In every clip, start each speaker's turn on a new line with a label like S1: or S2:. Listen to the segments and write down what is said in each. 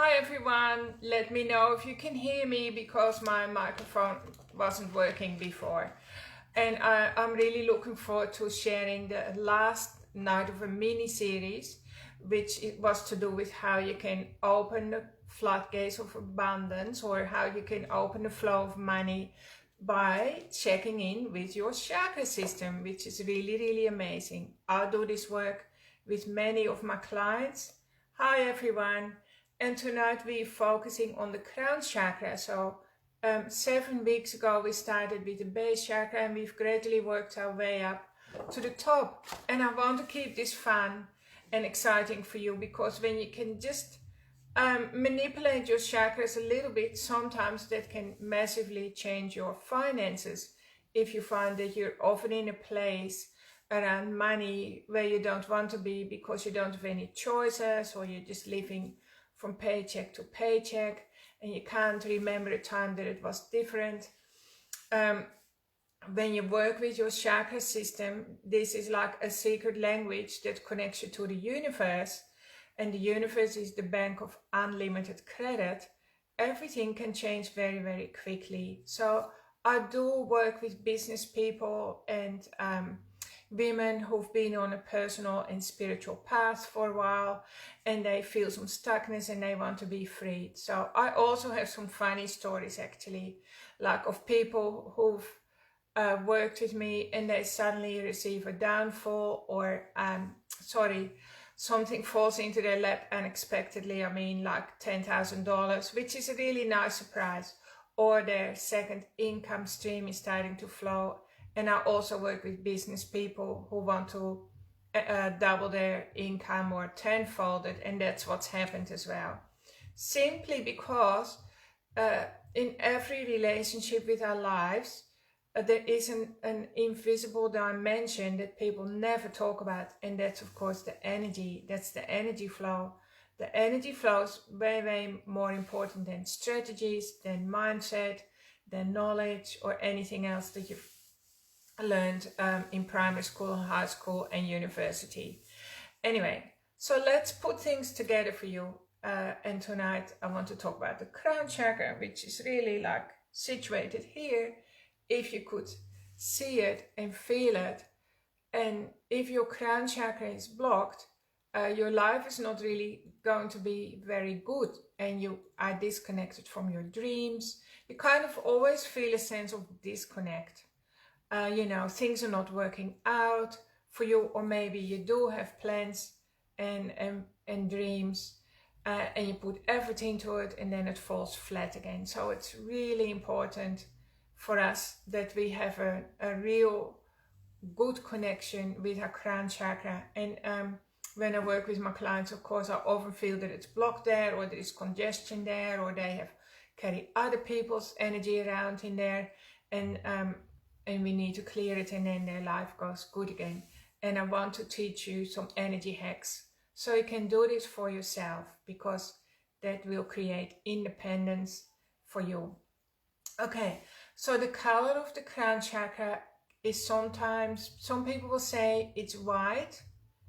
S1: Hi everyone, let me know if you can hear me because my microphone wasn't working before. And I'm really looking forward to sharing the last night of a mini-series, which it was to do with how you can open the floodgates of abundance, or how you can open the flow of money by checking in with your chakra system, which is really amazing. I do this work with many of my clients. Hi everyone. And tonight we're focusing on the crown chakra. So 7 weeks ago we started with the base chakra and we've gradually worked our way up to the top. And I want to keep this fun and exciting for you, because when you can just manipulate your chakras a little bit, sometimes that can massively change your finances. If you find that you're often in a place around money where you don't want to be because you don't have any choices, or you're just living from paycheck to paycheck and you can't remember a time that it was different. When you work with your chakra system, this is like a secret language that connects you to the universe, and the universe is the bank of unlimited credit. Everything can change very quickly. So I do work with business people and women who've been on a personal and spiritual path for a while, and they feel some stuckness and they want to be freed. So I also have some funny stories, actually, like of people who've worked with me and they suddenly receive a downfall, or something falls into their lap unexpectedly. I mean, like $10,000, which is a really nice surprise, or their second income stream is starting to flow. And I also work with business people who want to double their income or tenfold it, and that's what's happened as well. Simply because in every relationship with our lives, there is an invisible dimension that people never talk about, and that's of course the energy. That's the energy flow. The energy flow is way more important than strategies, than mindset, than knowledge, or anything else that you've learned in primary school, high school and university. Anyway, so let's put things together for you, and tonight I want to talk about the crown chakra, which is really like situated here. If you could see it and feel it, and if your crown chakra is blocked, your life is not really going to be very good, and you are disconnected from your dreams. You kind of always feel a sense of disconnect. Things are not working out for you, or maybe you do have plans and dreams, and you put everything to it and then it falls flat again. So it's really important for us that we have a real good connection with our crown chakra. And when I work with my clients, of course, I often feel that it's blocked there, or there is congestion there, or they have carry other people's energy around in there, and we need to clear it, and then their life goes good again. And I want to teach you some energy hacks so you can do this for yourself, because that will create independence for you. Okay, so the color of the crown chakra is sometimes, some people will say it's white,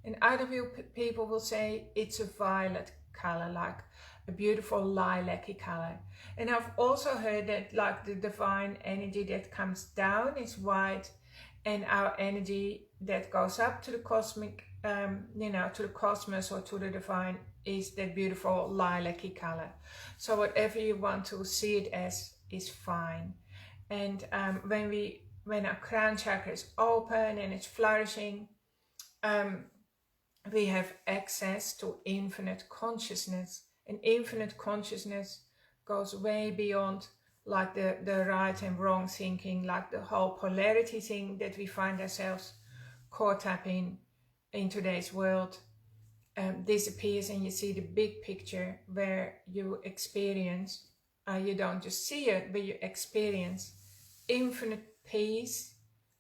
S1: and other people will say it's a violet color, like a beautiful lilac-y color. And I've also heard that like the divine energy that comes down is white, and our energy that goes up to the cosmic, to the cosmos or to the divine, is that beautiful lilac-y color. So whatever you want to see it as is fine. And when our crown chakra is open and it's flourishing, we have access to infinite consciousness. And infinite consciousness goes way beyond like the right and wrong thinking, like the whole polarity thing that we find ourselves caught up in today's world. Disappears, and you see the big picture where you experience, you don't just see it, but you experience infinite peace,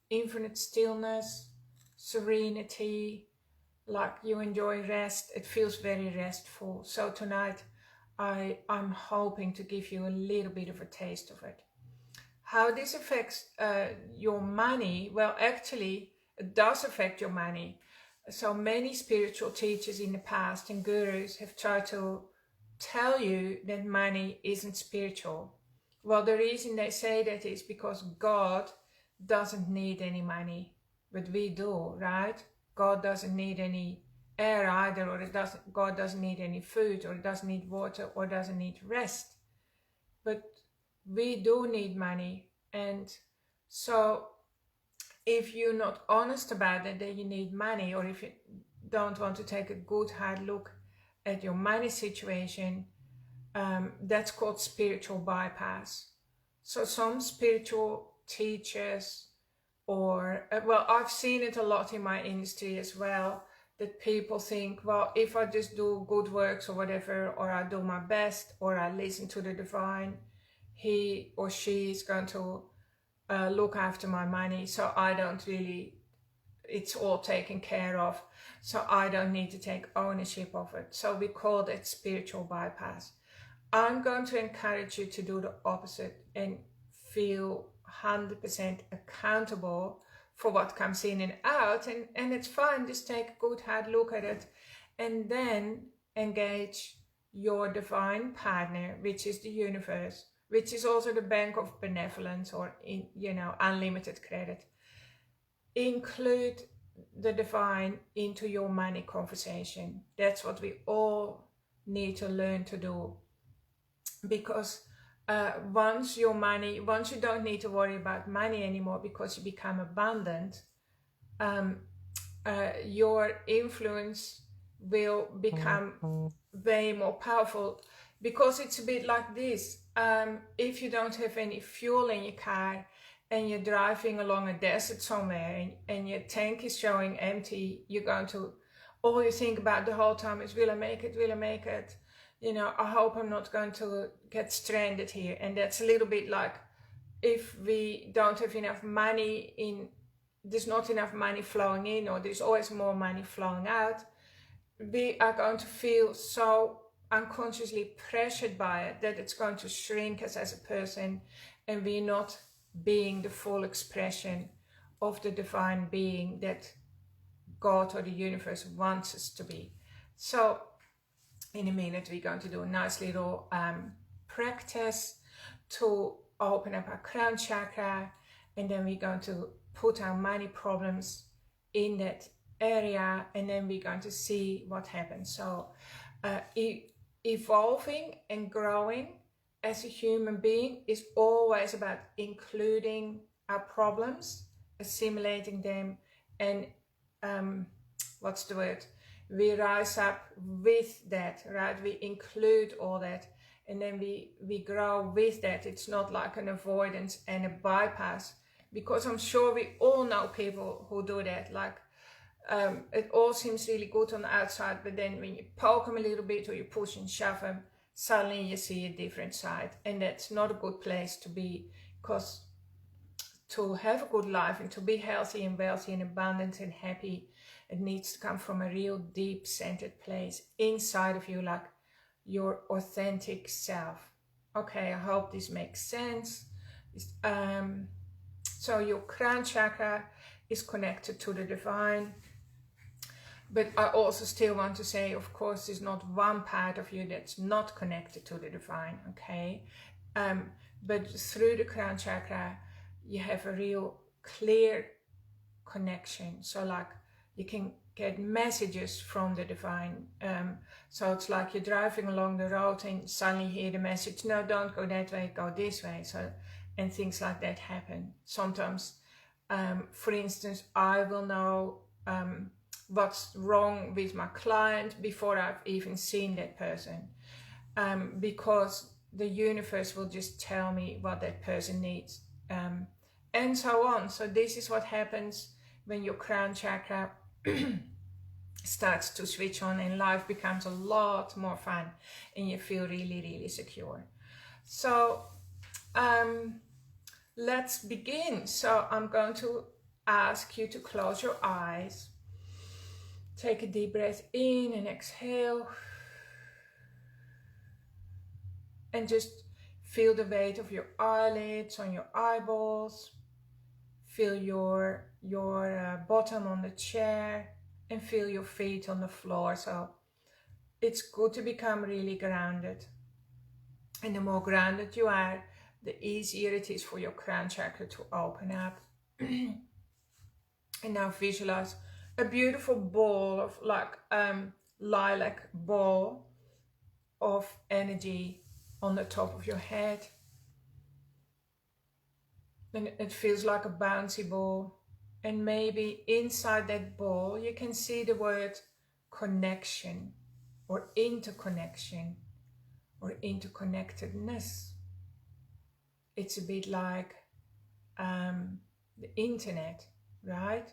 S1: infinite stillness, serenity, like you enjoy rest. It feels very restful. So tonight I'm hoping to give you a little bit of a taste of it. How this affects your money? Well, actually it does affect your money. So many spiritual teachers in the past and gurus have tried to tell you that money isn't spiritual. Well, the reason they say that is because God doesn't need any money, but we do, right? God doesn't need any air either, or God doesn't need any food, or doesn't need water, or doesn't need rest. But we do need money. And so if you're not honest about it, that you need money, or if you don't want to take a good hard look at your money situation, that's called spiritual bypass. So some spiritual teachers, or well, I've seen it a lot in my industry as well, that people think, well, if I just do good works or whatever, or I do my best, or I listen to the divine, he or she is going to look after my money, so I don't really, it's all taken care of, so I don't need to take ownership of it. So we call that spiritual bypass. I'm going to encourage you to do the opposite and feel 100% accountable for what comes in and out, and it's fine, just take a good hard look at it, and then engage your divine partner, which is the universe, which is also the bank of benevolence, or unlimited credit. Include the divine into your money conversation. That's what we all need to learn to do, because once you don't need to worry about money anymore, because you become abundant, your influence will become way more powerful, because it's a bit like this. If you don't have any fuel in your car and you're driving along a desert somewhere, and your tank is showing empty, all you think about the whole time is, will I make it, will I make it? I hope I'm not going to get stranded here. And that's a little bit like, if we don't have enough money there's not enough money flowing in, or there's always more money flowing out, we are going to feel so unconsciously pressured by it that it's going to shrink us as a person, and we're not being the full expression of the divine being that God or the universe wants us to be. So in a minute, we're going to do a nice little practice to open up our crown chakra, and then we're going to put our money problems in that area, and then we're going to see what happens. So evolving and growing as a human being is always about including our problems, assimilating them, and we rise up with that, right? We include all that, and then we grow with that. It's not like an avoidance and a bypass, because I'm sure we all know people who do that. Like, it all seems really good on the outside, but then when you poke them a little bit, or you push and shove them, suddenly you see a different side, and that's not a good place to be, because to have a good life and to be healthy and wealthy and abundant and happy, it needs to come from a real deep centered place inside of you, like your authentic self. Okay, I hope this makes sense. So your crown chakra is connected to the divine, but I also still want to say, of course, there's not one part of you that's not connected to the divine, okay? But through the crown chakra, you have a real clear connection. So like, you can get messages from the divine. So it's like you're driving along the road and suddenly you hear the message, no, don't go that way, go this way. So, and things like that happen. Sometimes, for instance, I will know what's wrong with my client before I've even seen that person, because the universe will just tell me what that person needs, and so on. So this is what happens when your crown chakra starts to switch on, and life becomes a lot more fun, and you feel really, really secure. So let's begin. So I'm going to ask you to close your eyes. Take a deep breath in and exhale, and just feel the weight of your eyelids on your eyeballs. Feel your bottom on the chair, and feel your feet on the floor. So it's good to become really grounded. And the more grounded you are, the easier it is for your crown chakra to open up. And now visualize a beautiful ball of like lilac ball of energy on the top of your head. And it feels like a bouncy ball. And maybe inside that ball you can see the word connection or interconnection or interconnectedness. It's a bit like the internet, right?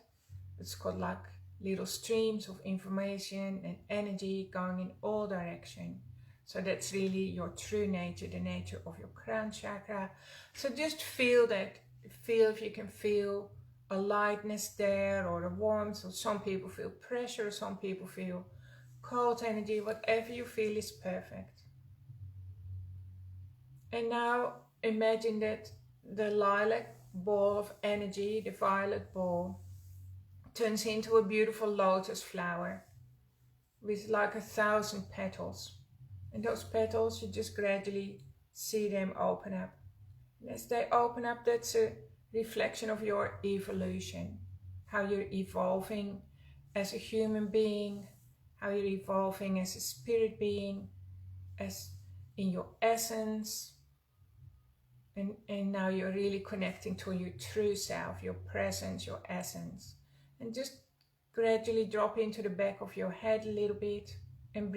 S1: It's got like little streams of information and energy going in all directions. So that's really your true nature, the nature of your crown chakra. So just feel that. Feel if you can feel a lightness there or a warmth, or some people feel pressure, some people feel cold energy. Whatever you feel is perfect. And now imagine that the lilac ball of energy, the violet ball, turns into a beautiful lotus flower with like 1,000 petals. And those petals, you just gradually see them open up. And as they open up, that's a reflection of your evolution, how you're evolving as a human being, how you're evolving as a spirit being, as in your essence. And now you're really connecting to your true self, your presence, your essence. And just gradually drop into the back of your head a little bit and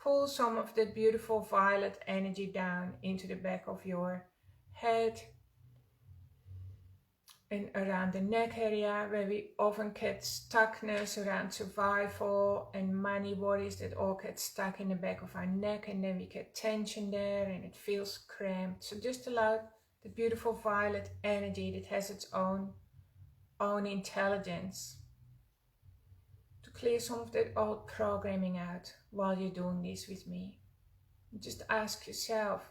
S1: pull some of that beautiful violet energy down into the back of your head and around the neck area, where we often get stuckness around survival and money worries that all get stuck in the back of our neck, and then we get tension there and it feels cramped. So just allow the beautiful violet energy that has its own intelligence to clear some of that old programming out while you're doing this with me. Just ask yourself,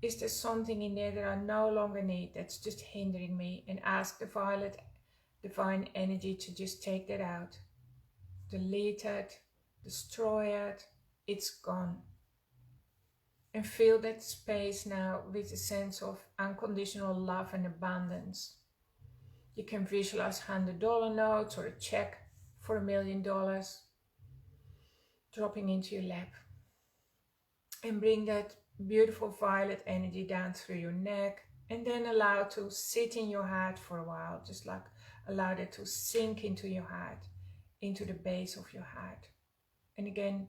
S1: is there something in there that I no longer need that's just hindering me? And ask the violet divine energy to just take that out. Delete it, destroy it, it's gone. And fill that space now with a sense of unconditional love and abundance. You can visualize $100 notes or a check for $1 million dropping into your lap. And bring that beautiful violet energy down through your neck, and then allow it to sit in your heart for a while. Just like allow that to sink into your heart, into the base of your heart. And again,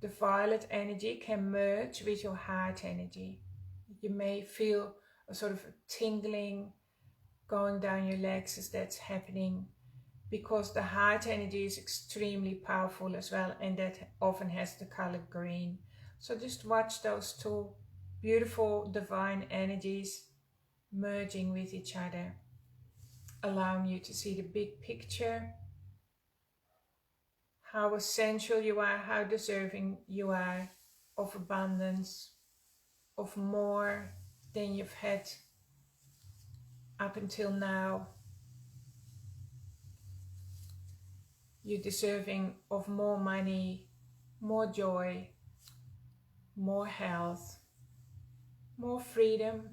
S1: the violet energy can merge with your heart energy. You may feel a sort of a tingling going down your legs as that's happening, because the heart energy is extremely powerful as well, and that often has the color green. So just watch those two beautiful divine energies merging with each other, allowing you to see the big picture, how essential you are, how deserving you are of abundance, of more than you've had up until now. You're deserving of more money, more joy, more health, more freedom,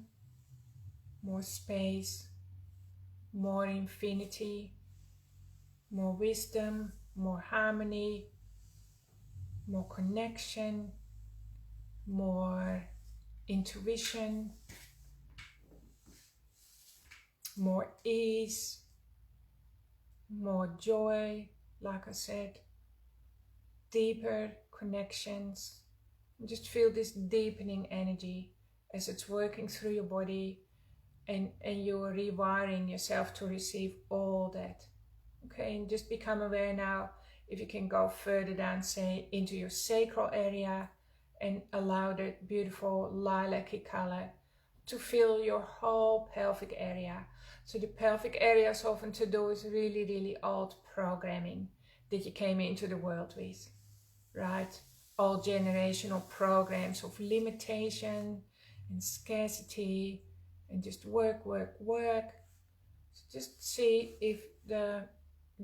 S1: more space, more infinity, more wisdom, more harmony, more connection, more intuition, more ease, more joy, like I said, deeper connections. Just feel this deepening energy as it's working through your body, and you're rewiring yourself to receive all that. Okay, and just become aware now, if you can go further down, say into your sacral area, and allow that beautiful lilac-y color to fill your whole pelvic area. So the pelvic area is often to do with really, really old programming that you came into the world with, right? All generational programs of limitation and scarcity and just work. So just see if the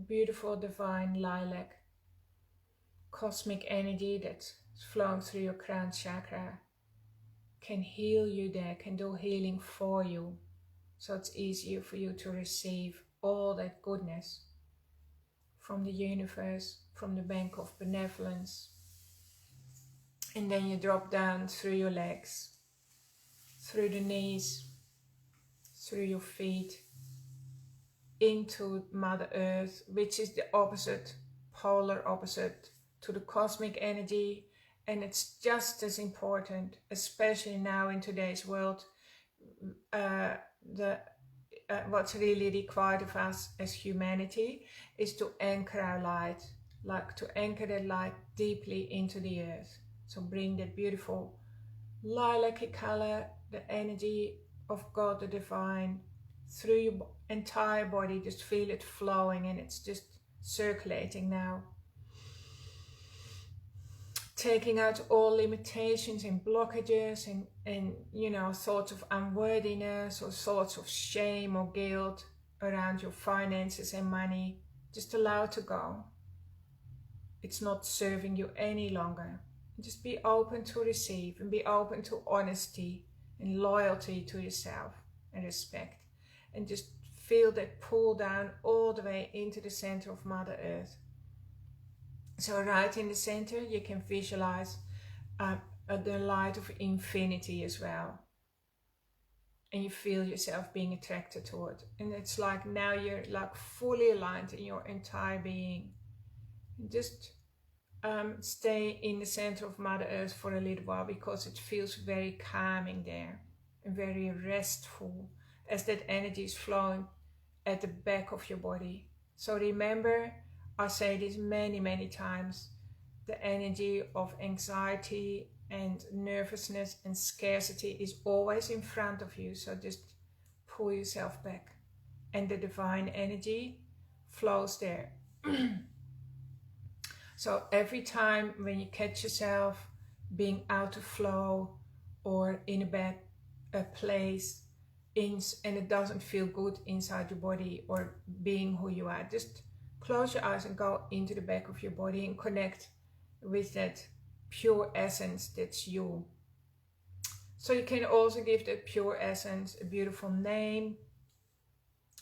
S1: beautiful divine lilac cosmic energy that's flowing through your crown chakra can heal you there, can do healing for you. So it's easier for you to receive all that goodness from the universe, from the bank of benevolence. And then you drop down through your legs, through the knees, through your feet, into Mother Earth, which is the opposite, polar opposite to the cosmic energy. And it's just as important, especially now in today's world, what's really required of us as humanity is to anchor our light, like to anchor that light deeply into the earth. So bring that beautiful lilac color, the energy of God, the divine, through your entire body. Just feel it flowing, and it's just circulating now. Taking out all limitations and blockages and you know, thoughts of unworthiness or thoughts of shame or guilt around your finances and money. Just allow it to go. It's not serving you any longer. Just be open to receive, and be open to honesty and loyalty to yourself and respect. And just feel that pull down all the way into the center of Mother Earth. So right in the center, you can visualize the light of infinity as well. And you feel yourself being attracted to it. And it's like now you're like fully aligned in your entire being. Just stay in the center of Mother Earth for a little while, because it feels very calming there and very restful as that energy is flowing at the back of your body. So remember, I say this many times, the energy of anxiety and nervousness and scarcity is always in front of you. So just pull yourself back, and the divine energy flows there. So every time when you catch yourself being out of flow or in a bad place, and it doesn't feel good inside your body, or being who you are, just close your eyes and go into the back of your body and connect with that pure essence that's you. So you can also give that pure essence a beautiful name,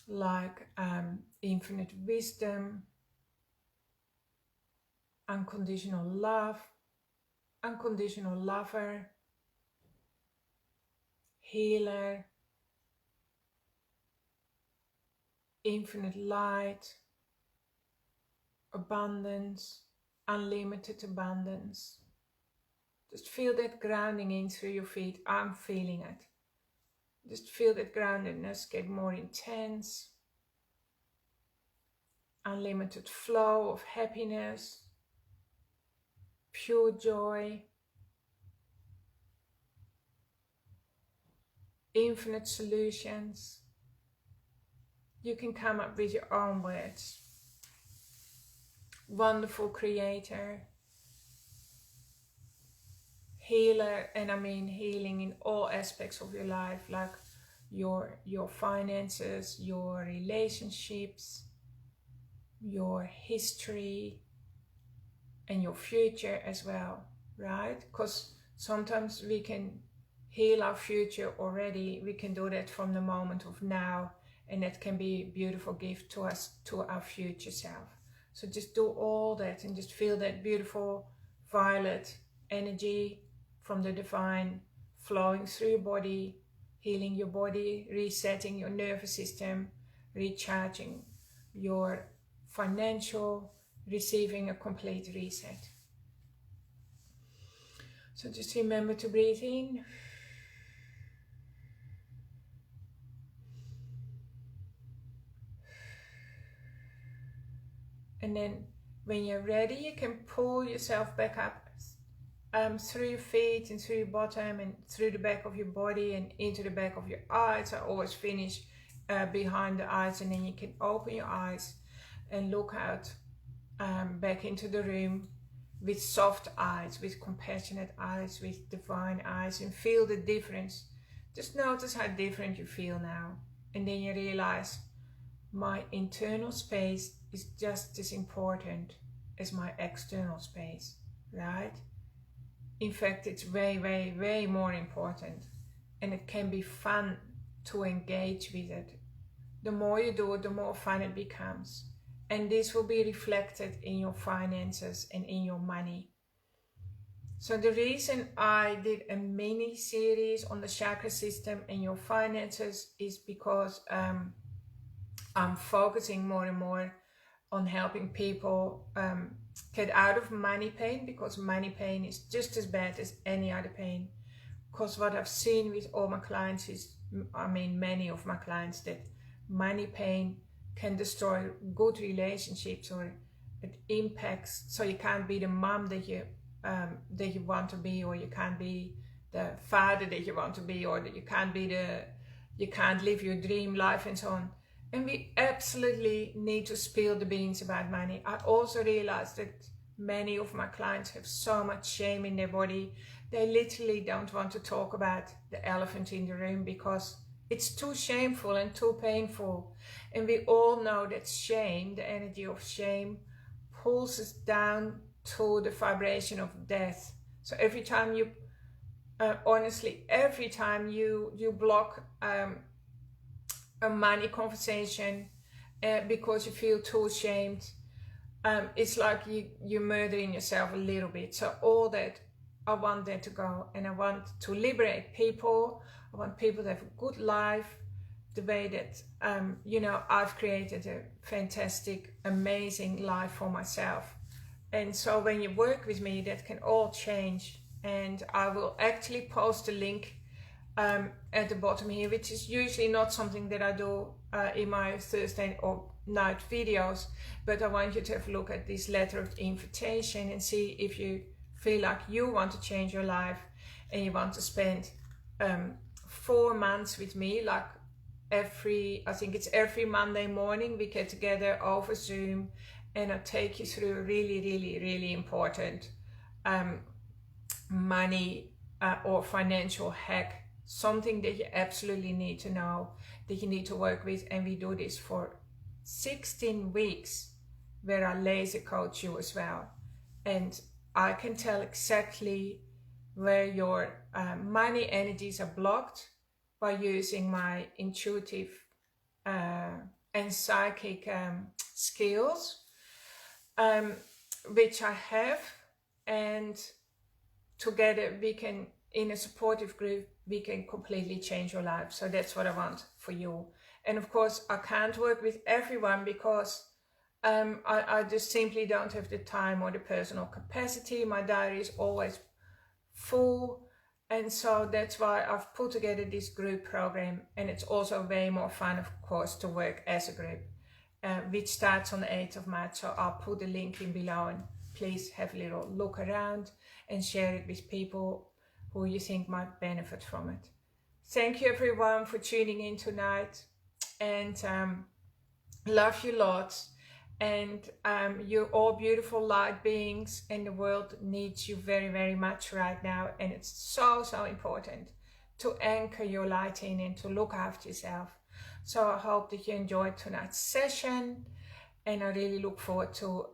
S1: like infinite wisdom, unconditional love, unconditional lover, healer, infinite light, abundance, unlimited abundance. Just feel that grounding in through your feet. I'm feeling it. Just feel that groundedness get more intense. Unlimited flow of happiness, pure joy, infinite solutions. You can come up with your own words. Wonderful creator, healer, and I mean healing in all aspects of your life, like your finances, your relationships, your history, and your future as well, right? Because sometimes we can heal our future already. We can do that from the moment of now, and that can be a beautiful gift to us, to our future self. So just do all that and just feel that beautiful violet energy from the divine flowing through your body, healing your body, resetting your nervous system, recharging your financial, receiving a complete reset. So just remember to breathe in. And then when you're ready, you can pull yourself back up through your feet and through your bottom and through the back of your body and into the back of your eyes. I always finish behind the eyes, and then you can open your eyes and look out back into the room with soft eyes, with compassionate eyes, with divine eyes, and feel the difference. Just notice how different you feel now. And then you realize my internal space is just as important as my external space, right? In fact, it's way, way, way more important, and it can be fun to engage with it. The more you do it, the more fun it becomes. And this will be reflected in your finances and in your money. So the reason I did a mini series on the chakra system and your finances is because I'm focusing more and more on helping people get out of money pain, because money pain is just as bad as any other pain. Because what I've seen with all my clients is, many of my clients, that money pain can destroy good relationships, or it impacts, so you can't be the mom that you want to be, or you can't be the father that you want to be, or that you can't live your dream life and so on. And we absolutely need to spill the beans about money. I also realized that many of my clients have so much shame in their body. They literally don't want to talk about the elephant in the room because it's too shameful and too painful. And we all know that shame, the energy of shame, pulls us down to the vibration of death. So every time you, every time you block a money conversation because you feel too ashamed, it's like you're murdering yourself a little bit. So all that, I want that to go, and I want to liberate people. I want people to have a good life the way that I've created a fantastic, amazing life for myself. And so when you work with me, that can all change. And I will actually post a link at the bottom here, which is usually not something that I do in my Thursday or night videos, but I want you to have a look at this letter of invitation and see if you feel like you want to change your life and you want to spend 4 months with me, like I think it's every Monday morning we get together over Zoom, and I take you through a really, really, really important money or financial hack, something that you absolutely need to know, that you need to work with. And we do this for 16 weeks where I laser coach you as well. And I can tell exactly where your money energies are blocked by using my intuitive and psychic skills, which I have. And together we can, in a supportive group, we can completely change your life. So that's what I want for you. And of course, I can't work with everyone because I just simply don't have the time or the personal capacity. My diary is always full. And so that's why I've put together this group program. And it's also way more fun, of course, to work as a group, which starts on the 8th of March. So I'll put the link in below, and please have a little look around and share it with people who you think might benefit from it. Thank you everyone for tuning in tonight, and love you lots. And you're all beautiful light beings, and the world needs you very, very much right now. And it's so, so important to anchor your light in and to look after yourself. So I hope that you enjoyed tonight's session, and I really look forward to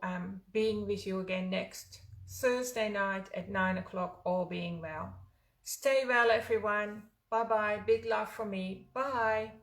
S1: being with you again next Thursday night at 9 o'clock, all being well. Stay well, everyone. Bye-bye. Big love from me. Bye.